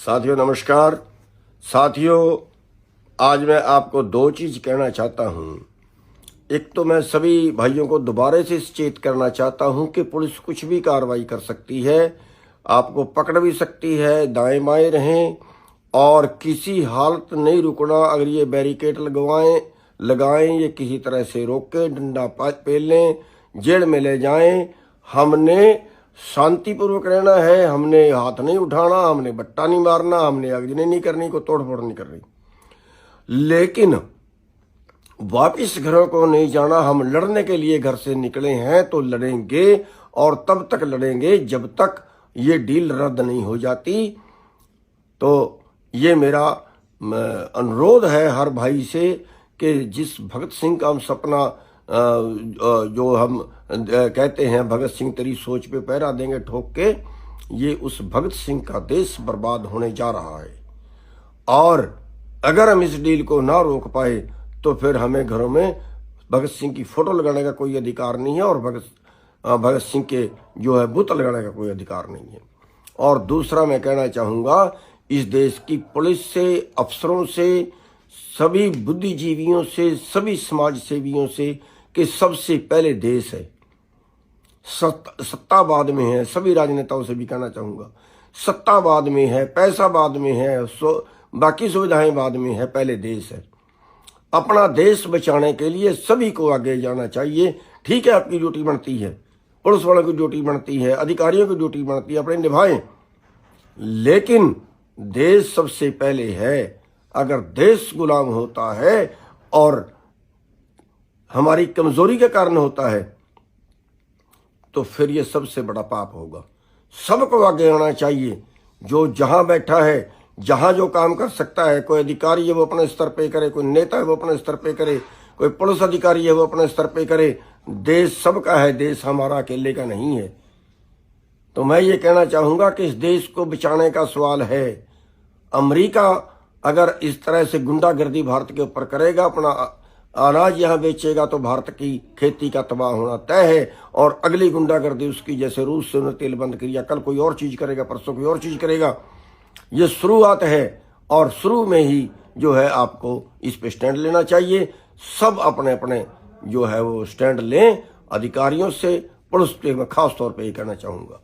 साथियों नमस्कार। साथियों, आज मैं आपको दो चीज कहना चाहता हूं। एक तो मैं सभी भाइयों को दोबारा से सचेत करना चाहता हूं कि पुलिस कुछ भी कार्रवाई कर सकती है, आपको पकड़ भी सकती है, दाएं बाएं रहें और किसी हालत नहीं रुकना। अगर ये बैरिकेड लगाएं ये किसी तरह से रोकें, डंडा पेल लें, जेल में ले जाएं। हमने शांतिपूर्वक रहना है, हमने हाथ नहीं उठाना, हमने बट्टा नहीं मारना, हमने अग्नि नहीं करनी, को तोड़फोड़ नहीं करनी, लेकिन वापिस घरों को नहीं जाना। हम लड़ने के लिए घर से निकले हैं तो लड़ेंगे और तब तक लड़ेंगे जब तक ये डील रद्द नहीं हो जाती। तो ये मेरा अनुरोध है हर भाई से कि जिस भगत सिंह का हम सपना जो हम कहते हैं भगत सिंह तेरी सोच पे पैरा देंगे ठोक के, ये उस भगत सिंह का देश बर्बाद होने जा रहा है। और अगर हम इस डील को ना रोक पाए तो फिर हमें घरों में भगत सिंह की फोटो लगाने का कोई अधिकार नहीं है और भगत सिंह के जो है बुत लगाने का कोई अधिकार नहीं है। और दूसरा मैं कहना चाहूँगा, इस देश की पुलिस से, अफसरों से, सभी बुद्धिजीवियों से, सभी समाज सेवियों से कि सबसे पहले देश है। सत्ता बाद में है। सभी राजनेताओं से भी कहना चाहूँगा, सत्ता बाद में है, पैसा बाद में है, बाकी सुविधाएं बाद में है, पहले देश है। अपना देश बचाने के लिए सभी को आगे जाना चाहिए। ठीक है, आपकी ड्यूटी बनती है, पुलिस वालों की ड्यूटी बनती है, अधिकारियों की ड्यूटी बनती है, अपने निभाएं, लेकिन देश सबसे पहले है। अगर देश गुलाम होता है और हमारी कमजोरी के कारण होता है तो फिर ये सबसे बड़ा पाप होगा। सबको आगे आना चाहिए। जो जहां बैठा है, जहां जो काम कर सकता है, कोई अधिकारी है वो अपने स्तर पे करे, कोई नेता है वो अपने स्तर पे करे, कोई पुलिस अधिकारी है वो अपने स्तर पे करे। देश सबका है, देश हमारा अकेले का नहीं है। तो मैं ये कहना चाहूंगा कि इस देश को बचाने का सवाल है। अमेरिका अगर इस तरह से गुंडागर्दी भारत के ऊपर करेगा, अपना अनाज यहाँ बेचेगा, तो भारत की खेती का तबाह होना तय है। और अगली गुंडागर्दी उसकी, जैसे रूस से उन्होंने तेल बंद किया, कल कोई और चीज करेगा, परसों कोई और चीज करेगा। ये शुरुआत है और शुरू में ही जो है आपको इस पे स्टैंड लेना चाहिए। सब अपने अपने जो है वो स्टैंड लें। अधिकारियों से, पुलिस पे मैं खास तौर पे ये कहना चाहूंगा।